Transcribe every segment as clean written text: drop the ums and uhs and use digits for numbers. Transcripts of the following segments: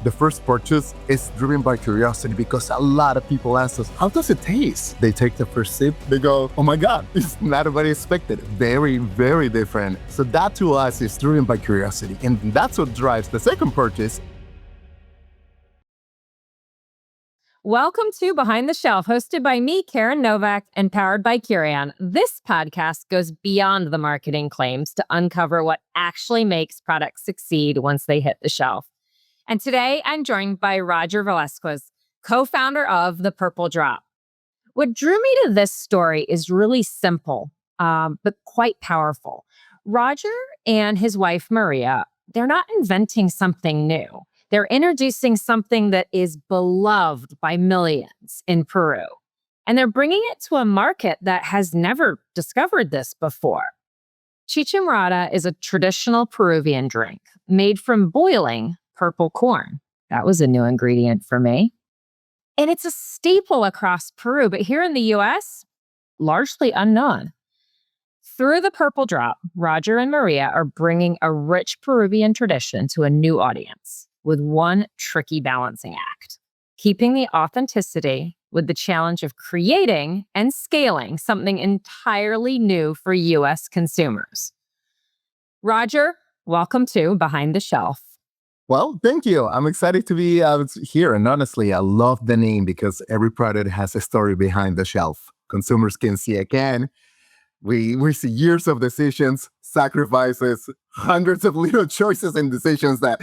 The first purchase is driven by curiosity because a lot of people ask us, how does it taste? They take the first sip, they go, oh my God, it's not what I expected. Very, very different. So that to us is driven by curiosity. And that's what drives the second purchase. Welcome to Behind the Shelf, hosted by me, Keren Novack, and powered by Keren. This podcast goes beyond the marketing claims to uncover what actually makes products succeed once they hit the shelf. And today, I'm joined by Roger Velasquez, co-founder of The Purple Drop. What drew me to this story is really simple, but quite powerful. Roger and his wife, Maria, they're not inventing something new. They're introducing something that is beloved by millions in Peru. And they're bringing it to a market that has never discovered this before. Chicha Morada is a traditional Peruvian drink made from boiling purple corn. That was a new ingredient for me. And it's a staple across Peru, but here in the US, largely unknown. Through The Purple Drop, Roger and Maria are bringing a rich Peruvian tradition to a new audience with one tricky balancing act: keeping the authenticity with the challenge of creating and scaling something entirely new for US consumers. Roger, welcome to Behind the Shelf. Well, thank you. I'm excited to be here. And honestly, I love the name because every product has a story behind the shelf. Consumers can see again. We see years of decisions, sacrifices, hundreds of little choices and decisions that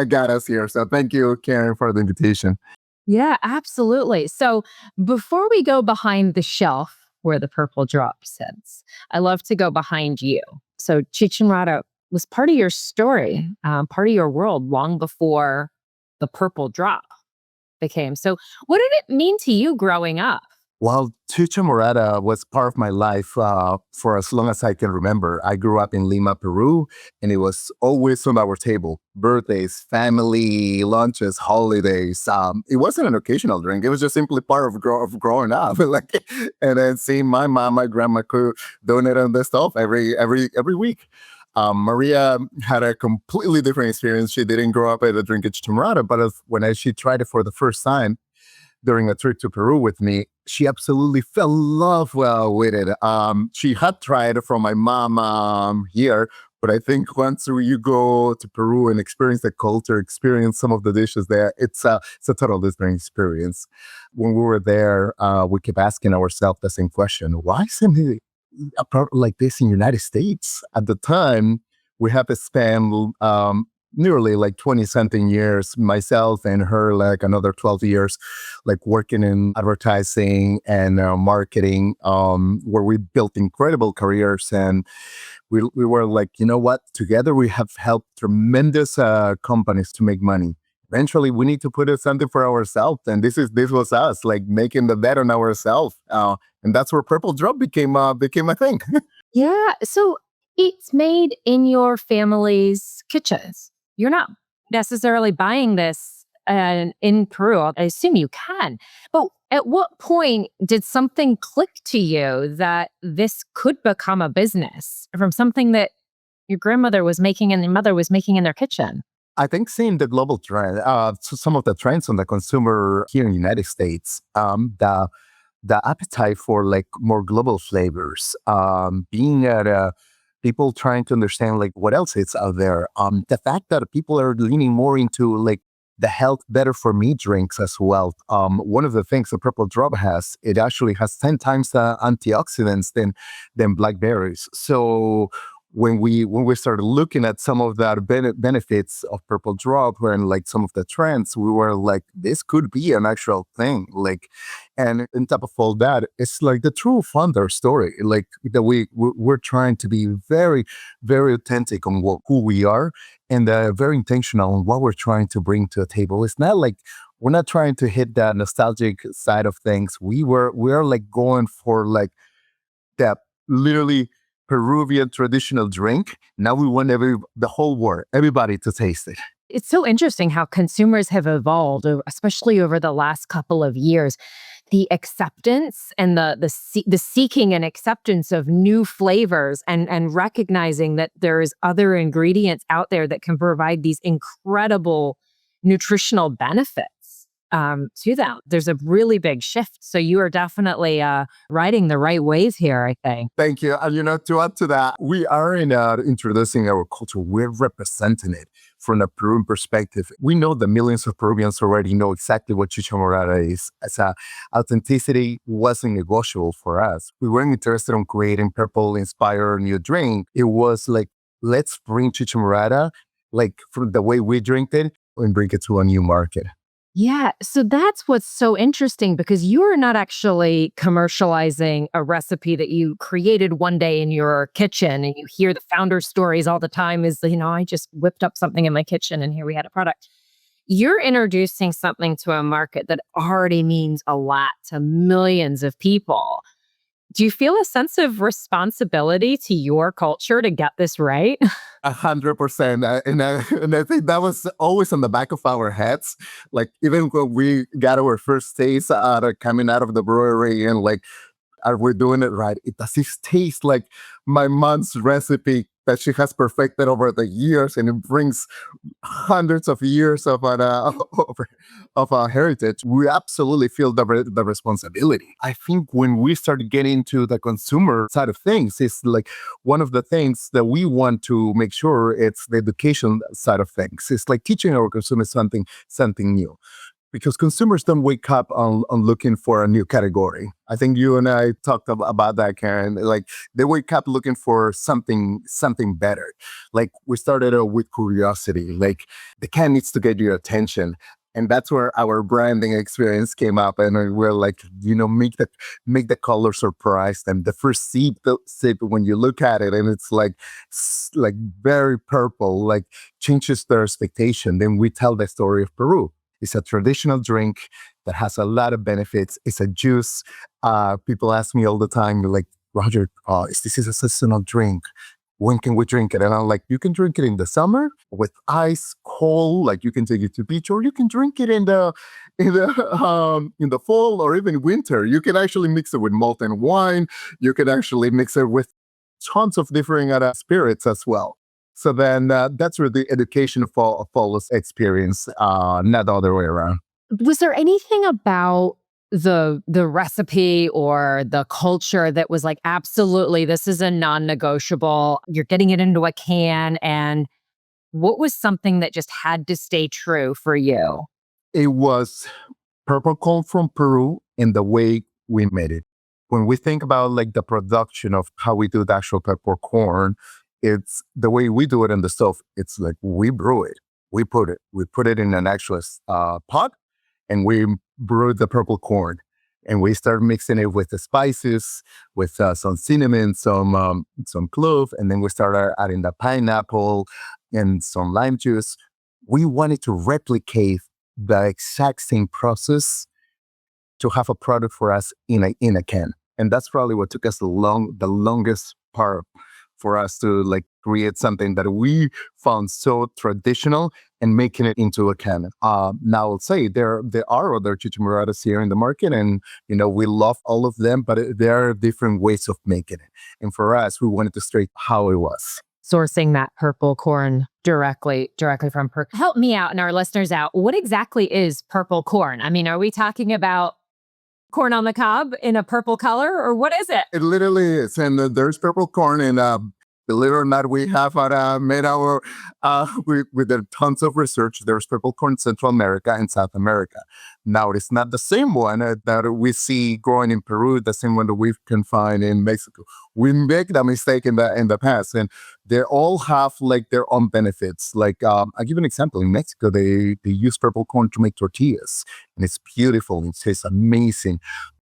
got us here. So thank you, Keren, for the invitation. Yeah, absolutely. So before we go behind the shelf where the purple drop sits, I love to go behind you. So Chicha Morada was part of your story, part of your world long before the purple drop became. So what did it mean to you growing up? Well, Chicha Morada was part of my life for as long as I can remember. I grew up in Lima, Peru, and it was always on our table. Birthdays, family, lunches, holidays. It wasn't an occasional drink. It was just simply part of growing up. And then seeing my mom, my grandma cook doing it on the stove every week. Maria had a completely different experience. She didn't grow up at a drink Chicha Morada, but when she tried it for the first time, during a trip to Peru with me, she absolutely fell in love with it. She had tried it from my mom here, but I think once you go to Peru and experience the culture, experience some of the dishes there, it's a total different experience. When we were there, we kept asking ourselves the same question: why isn't a product like this in the United States? At the time, we have spent nearly like 20 something years, myself and her, like another 12 years, like working in advertising and marketing, where we built incredible careers. And we were like, you know what? Together we have helped tremendous companies to make money. Eventually, we need to put something for ourselves, and this was us, like making the bet on ourselves, and that's where Purple Drop became a thing. Yeah, so it's made in your family's kitchens. You're not necessarily buying this in Peru. I assume you can. But at what point did something click to you that this could become a business from something that your grandmother was making and your mother was making in their kitchen? I think seeing the global trend, some of the trends on the consumer here in the United States, the appetite for like more global flavors, being at people trying to understand like what else is out there. The fact that people are leaning more into like the health better for me drinks as well. One of the things the Purple Drop has, it actually has 10 times the antioxidants than blackberries. So when we started looking at some of the benefits of Purple Drop and like some of the trends, we were like, this could be an actual thing. Like, and on top of all that, it's like the true founder story. Like that we're trying to be very, very authentic on who we are and very intentional on what we're trying to bring to the table. It's not like we're not trying to hit that nostalgic side of things. We're like going for like that literally Peruvian traditional drink. Now we want the whole world, everybody to taste it. It's so interesting how consumers have evolved, especially over the last couple of years. The acceptance and the seeking and acceptance of new flavors and recognizing that there's other ingredients out there that can provide these incredible nutritional benefits to them. There's a really big shift. So you are definitely riding the right wave here, I think. Thank you. And to add to that, we are introducing our culture. We're representing it from a Peruvian perspective. We know that millions of Peruvians already know exactly what Chicha Morada is. As authenticity wasn't negotiable for us. We weren't interested in creating purple-inspired new drink. It was like, let's bring Chicha Morada, like from the way we drink it, and bring it to a new market. Yeah. So that's what's so interesting because you're not actually commercializing a recipe that you created one day in your kitchen and you hear the founder stories all the time is, I just whipped up something in my kitchen and here we had a product. You're introducing something to a market that already means a lot to millions of people. Do you feel a sense of responsibility to your culture to get this right? 100%. And I think that was always on the back of our heads. Like, even when we got our first taste coming out of the brewery and like, are we doing it right? It does it taste like my mom's recipe that she has perfected over the years, and it brings hundreds of years of heritage. We absolutely feel the responsibility. I think when we start getting into the consumer side of things, it's like one of the things that we want to make sure it's the education side of things. It's like teaching our consumers something new, because consumers don't wake up on looking for a new category. I think you and I talked about that, Karen. Like, they wake up looking for something better. Like, we started with curiosity. Like, the can needs to get your attention. And that's where our branding experience came up. And we're like, make the color surprise them. The first sip when you look at it and it's like very purple, like changes their expectation. Then we tell the story of Peru. It's a traditional drink that has a lot of benefits. It's a juice. People ask me all the time, like, Roger, this is a seasonal drink. When can we drink it? And I'm like, you can drink it in the summer with ice, cold. Like, you can take it to the beach, or you can drink it in the fall or even winter. You can actually mix it with molten wine. You can actually mix it with tons of different spirits as well. So then that's where the education follows experience, not the other way around. Was there anything about the recipe or the culture that was like, absolutely, this is a non-negotiable? You're getting it into a can. And what was something that just had to stay true for you? It was purple corn from Peru and the way we made it. When we think about like the production of how we do the actual pepper corn, it's the way we do it in the stove. It's like we brew it, we put it in an actual pot, and we brewed the purple corn, and we start mixing it with the spices, with some cinnamon, some clove, and then we start adding the pineapple and some lime juice. We wanted to replicate the exact same process to have a product for us in a can. And that's probably what took us the longest part for us to like create something that we found so traditional and making it into a can. Now I'll say there are other chichimoradas here in the market, and we love all of them, but there are different ways of making it. And for us, we wanted to straight how it was. Sourcing that purple corn directly from Peru. Help me out and our listeners out. What exactly is purple corn? I mean, are we talking about corn on the cob in a purple color, or what is it? It literally is. And there's purple corn, and believe it or not, we have made our, with tons of research, there's purple corn in Central America and South America. Now, it's not the same one that we see growing in Peru, the same one that we can find in Mexico. We make that mistake in the past, and they all have like their own benefits. Like, I'll give you an example. In Mexico, they use purple corn to make tortillas, and it's beautiful. It tastes amazing.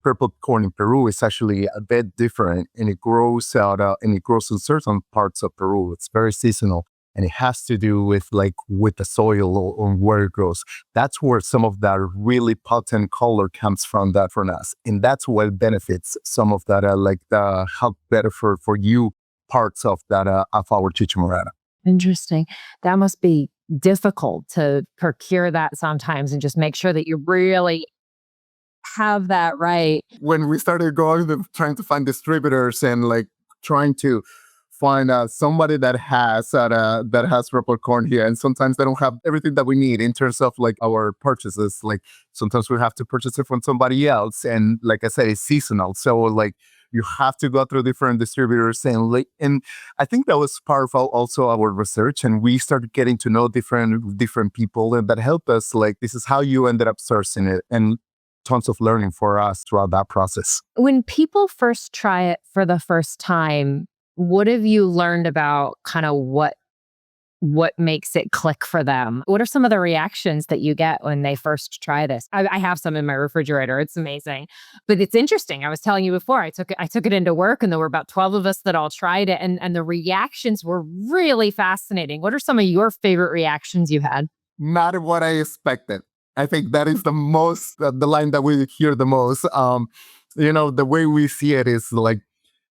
Purple corn in Peru is actually a bit different, and it grows in certain parts of Peru. It's very seasonal, and it has to do with the soil or where it grows. That's where some of that really potent color comes from us, and that's what benefits some of that like the help better for you parts of that of our Chicha Morada. Interesting. That must be difficult to procure that sometimes and just make sure that you really have that right. When we started trying to find distributors and like trying to find somebody that has purple corn here, and sometimes they don't have everything that we need in terms of like our purchases. Like sometimes we have to purchase it from somebody else, and like I said, it's seasonal. So like you have to go through different distributors, and I think that was part of also our research, and we started getting to know different people, and that helped us. Like this is how you ended up sourcing it, and tons of learning for us throughout that process. When people first try it for the first time, what have you learned about kind of what makes it click for them? What are some of the reactions that you get when they first try this? I have some in my refrigerator. It's amazing. But it's interesting. I was telling you before, I took it into work and there were about 12 of us that all tried it, and the reactions were really fascinating. What are some of your favorite reactions you had? Not what I expected. I think that is the line that we hear the most. The way we see it is like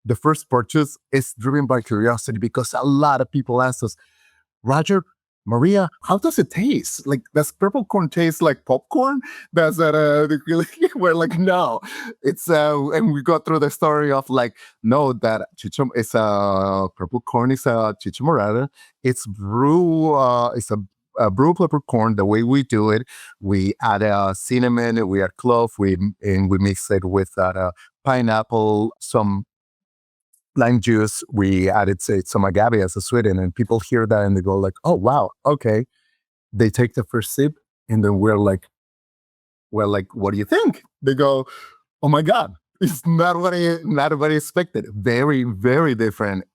the first purchase is driven by curiosity because a lot of people ask us, Roger, Maria, how does it taste? Like, does purple corn taste like popcorn? Does that, we're like, no. And we go through the story of like, no, that chicha is purple corn is a chicha morada. It's a brew peppercorn. The way we do it, we add cinnamon, we add clove, and we mix it with pineapple, some lime juice. We added say some agave as a sweetener, and people hear that and they go like, "Oh wow, okay." They take the first sip, and then we're like, "What do you think?" They go, "Oh my god, it's not what I expected. Very very different."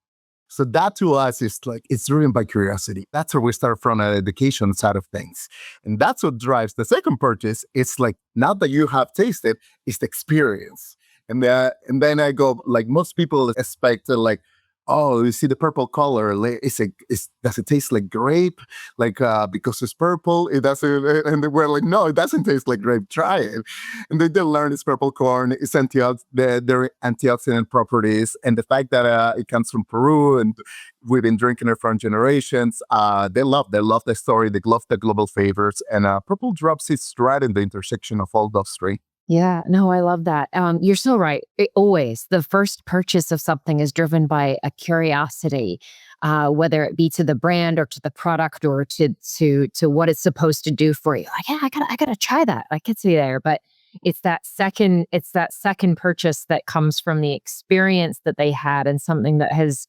So that to us is like it's driven by curiosity. That's where we start from an education side of things. And that's what drives the second purchase. It's like now that you have tasted, it's the experience. And then I go like most people expect like, oh, you see the purple color. Does it taste like grape? Like because it's purple, it doesn't. And we're like, no, it doesn't taste like grape. Try it. And they learn it's purple corn. It's their antioxidant properties, and the fact that it comes from Peru and we've been drinking it for generations. They love the story. They love the global favors, and purple drops is right in the intersection of all those three. Yeah, no, I love that. You're so right. Always, the first purchase of something is driven by a curiosity, whether it be to the brand or to the product or to what it's supposed to do for you. Like, yeah, I gotta try that. I could see there, but it's that second purchase that comes from the experience that they had and something that has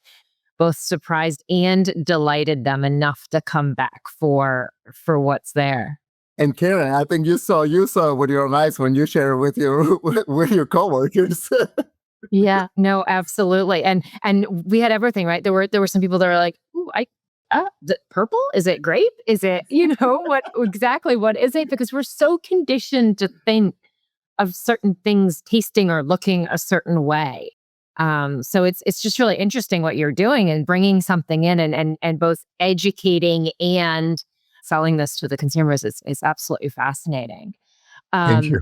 both surprised and delighted them enough to come back for what's there. And Karen, I think you saw with your own eyes when you share it with your with your coworkers. Yeah, no, absolutely. And we had everything, right? There were some people that were like, "Ooh, purple? Is it grape? Is it, what is it?" Because we're so conditioned to think of certain things tasting or looking a certain way. So it's just really interesting what you're doing and bringing something in and both educating and selling this to the consumers is absolutely fascinating. Thank Um, you.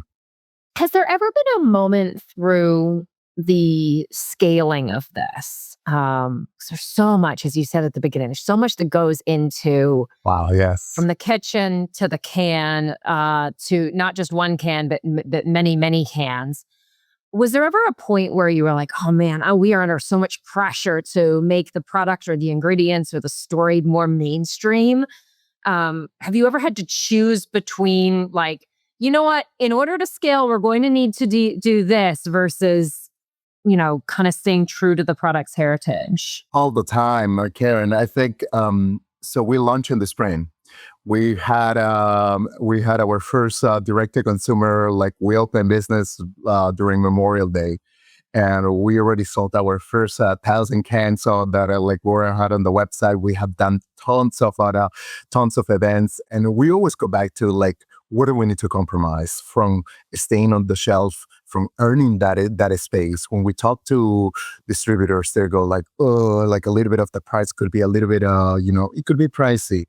has there ever been a moment through the scaling of this? 'Cause there's so much, as you said at the beginning, there's so much that goes into Wow. Yes. from the kitchen to the can, to not just one can, but many, many cans. Was there ever a point where you were like, oh man, we are under so much pressure to make the product or the ingredients or the story more mainstream? Have you ever had to choose between like, you know what, in order to scale, we're going to need to do this versus, kind of staying true to the product's heritage? All the time, Karen. I think so. We launched in the spring. We had our first direct to consumer. Like we opened business during Memorial Day, and we already sold our first 1,000 cans. So that like we're had on the website. We have done tons of events, and we always go back to like what do we need to compromise from staying on the shelf, from earning that space. When we talk to distributors, they go like, oh, like a little bit of the price could be a little bit, it could be pricey.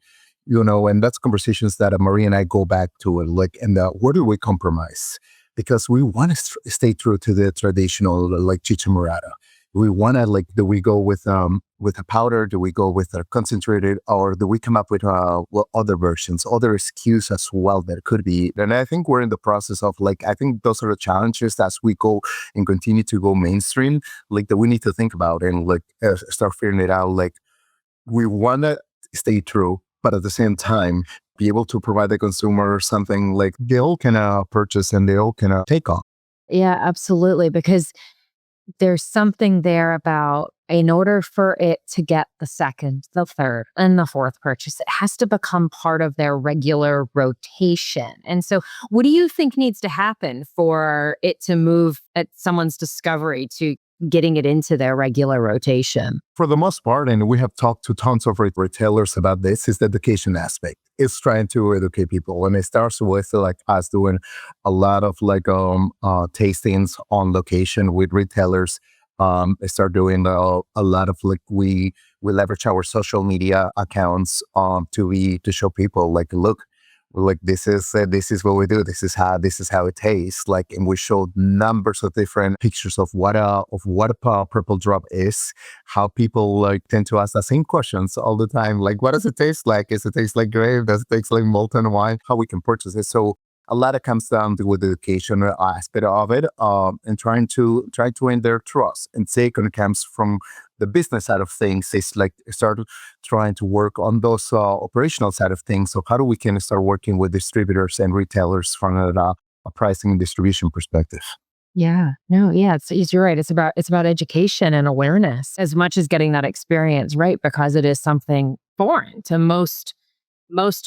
And that's conversations that Marie and I go back to, and like, and where do we compromise? Because we want to stay true to the traditional, like Chicha Morada. we want to like, do we go with a powder? Do we go with a concentrated, or do we come up with other versions, other SKUs as well that could be? And I think we're in the process of like, I think those are the challenges as we go and continue to go mainstream, like that we need to think about and like start figuring it out. Like we want to stay true, but at the same time, be able to provide the consumer something like they all can purchase and they all can take on. Yeah, absolutely. Because there's something there about in order for it to get the second, the third, and the fourth purchase, it has to become part of their regular rotation. And so, what do you think needs to happen for it to move at someone's discovery to getting it into their regular rotation? For the most part, and we have talked to tons of retailers about this, is the education aspect. It's trying to educate people, and it starts with like us doing a lot of like tastings on location with retailers. I start doing a lot of like we leverage our social media accounts to show people like, look, like this is what we do, this is how it tastes like, and we showed numbers of different pictures of what a purple drop is, how people like tend to ask the same questions all the time, like what does it taste like, does it taste like grape, does it taste like molten wine, how we can purchase it. So a lot of comes down to with the education aspect of it, and try to win their trust. And second comes from the business side of things, is like start trying to work on those operational side of things. So how do we can start working with distributors and retailers from a pricing and distribution perspective? Yeah. No, yeah, you're right. It's about education and awareness as much as getting that experience right, because it is something foreign to most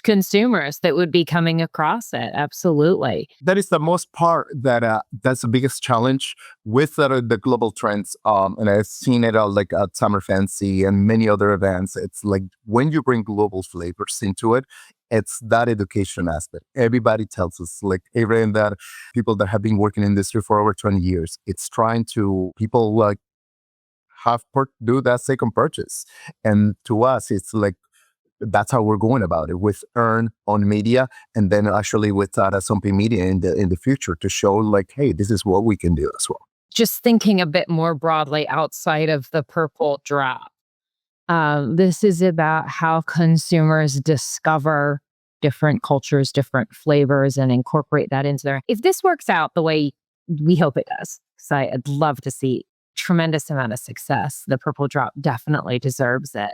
consumers that would be coming across it. Absolutely. That is the most part that's the biggest challenge with the global trends. And I've seen it like at Summer Fancy and many other events. It's like when you bring global flavors into it, it's that education aspect. Everybody tells us, like even that people that have been working in industry for over 20 years, it's trying to people like do that second purchase. And to us, it's like that's how we're going about it with earn on media, and then actually with something media in the future to show like, hey, this is what we can do as well. Just thinking a bit more broadly outside of the purple drop, this is about how consumers discover different cultures, different flavors, and incorporate that into their. If this works out the way we hope it does, because I'd love to see tremendous amount of success, the purple drop definitely deserves it.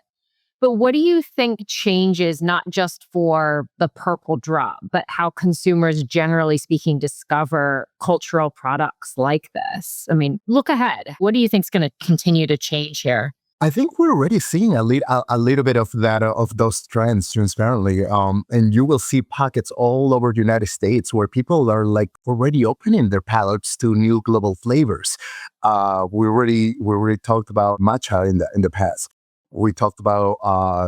But what do you think changes not just for the purple drop, but how consumers, generally speaking, discover cultural products like this? I mean, look ahead. What do you think is going to continue to change here? I think we're already seeing a little bit of that of those trends transparently, and you will see pockets all over the United States where people are like already opening their palates to new global flavors. We already talked about matcha in the past. We talked about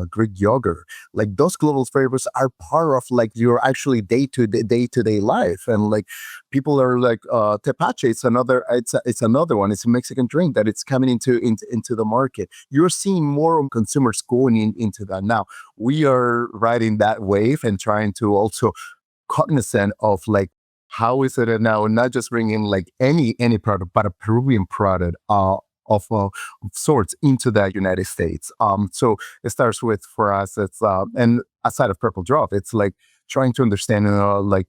Greek yogurt. Like those global flavors are part of like your actually day to day life, and like people are like tepache. It's another one. It's a Mexican drink that it's coming into the market. You're seeing more consumers going into that now. We are riding that wave and trying to also cognizant of like how is it now not just bringing like any product, but a Peruvian product of sorts into the United States. So it starts with for us, it's and aside of Purple Drop, it's like trying to understand like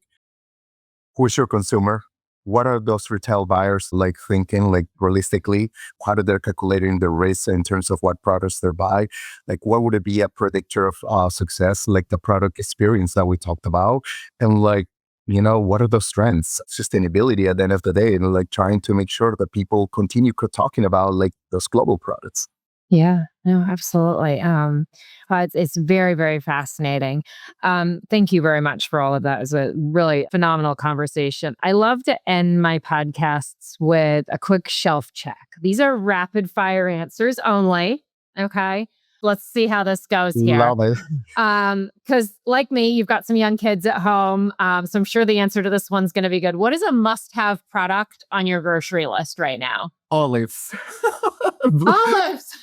who's your consumer. What are those retail buyers like thinking like realistically? How do they're calculating the risk in terms of what products they buy? Like what would it be a predictor of success? Like the product experience that we talked about, and like what are those trends? Sustainability at the end of the day, and like trying to make sure that people continue talking about like those global products. Yeah, no, absolutely. It's very, very fascinating. Thank you very much for all of that. It was a really phenomenal conversation. I love to end my podcasts with a quick shelf check. These are rapid fire answers only. Okay. Let's see how this goes here. Love it. Because like me, you've got some young kids at home. So I'm sure the answer to this one's going to be good. What is a must-have product on your grocery list right now? Olives. Olives.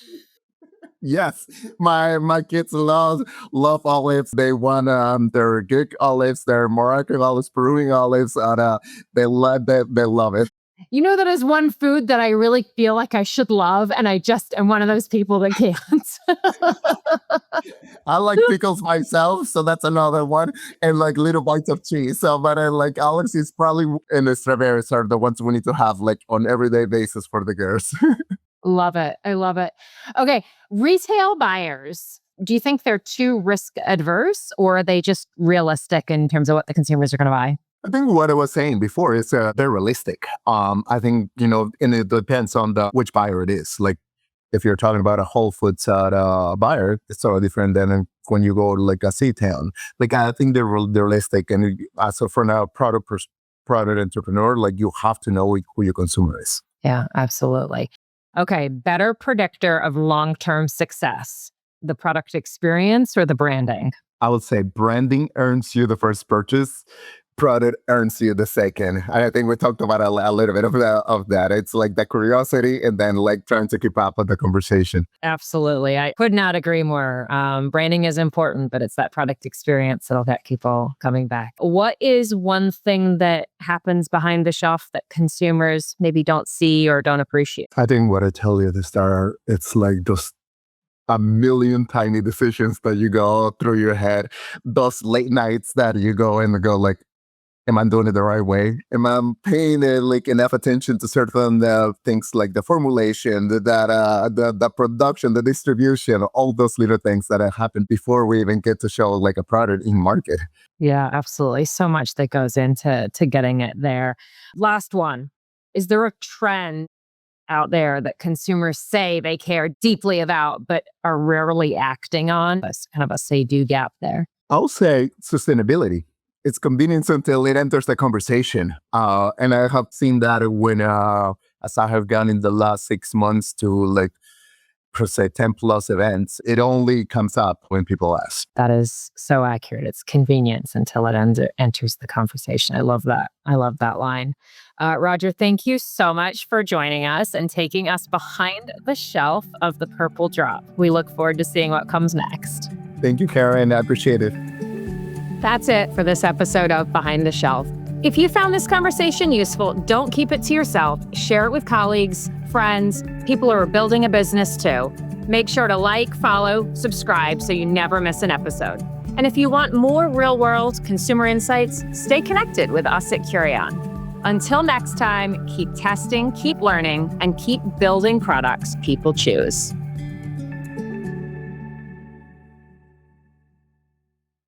Yes, my kids love olives. They want their Greek olives, their Moroccan olives, Peruvian olives, and they love it. You know, that is one food that I really feel like I should love, and I just am one of those people that can't. I like pickles myself, so that's another one, and like little bites of cheese. So, but like Alex is probably and the strawberries are the ones we need to have like on everyday basis for the girls. Love it. I love it. Okay. Retail buyers, do you think they're too risk adverse, or are they just realistic in terms of what the consumers are going to buy? I think what I was saying before is they're realistic. I think and it depends on the which buyer it is. Like if you're talking about a Whole Foods buyer, it's sort of different than when you go to like a C-town. Like I think they're realistic, and so for now, product entrepreneur, like you have to know who your consumer is. Yeah, absolutely. Okay, better predictor of long-term success, the product experience or the branding? I would say branding earns you the first purchase. Product earns you the second. I think we talked about a little bit of that. It's like the curiosity and then like trying to keep up with the conversation. Absolutely. I could not agree more. Branding is important, but it's that product experience that'll get people coming back. What is one thing that happens behind the shelf that consumers maybe don't see or don't appreciate? I think what I tell you at the start, it's like those a million tiny decisions that you go through your head, those late nights that you go and go like, am I doing it the right way? Am I paying like enough attention to certain things like the formulation, the production, the distribution, all those little things that happen before we even get to show like a product in market? Yeah, absolutely. So much that goes into getting it there. Last one. Is there a trend out there that consumers say they care deeply about, but are rarely acting on? That's kind of a say-do gap there. I'll say sustainability. It's convenience until it enters the conversation. And I have seen that when, as I have gone in the last 6 months to like, per se, 10 plus events, it only comes up when people ask. That is so accurate. It's convenience until it enters the conversation. I love that. I love that line. Roger, thank you so much for joining us and taking us behind the shelf of the Purple Drop. We look forward to seeing what comes next. Thank you, Karen. I appreciate it. That's it for this episode of Behind the Shelf. If you found this conversation useful, don't keep it to yourself. Share it with colleagues, friends, people who are building a business too. Make sure to like, follow, subscribe so you never miss an episode. And if you want more real-world consumer insights, stay connected with us at Keren. Until next time, keep testing, keep learning, and keep building products people choose.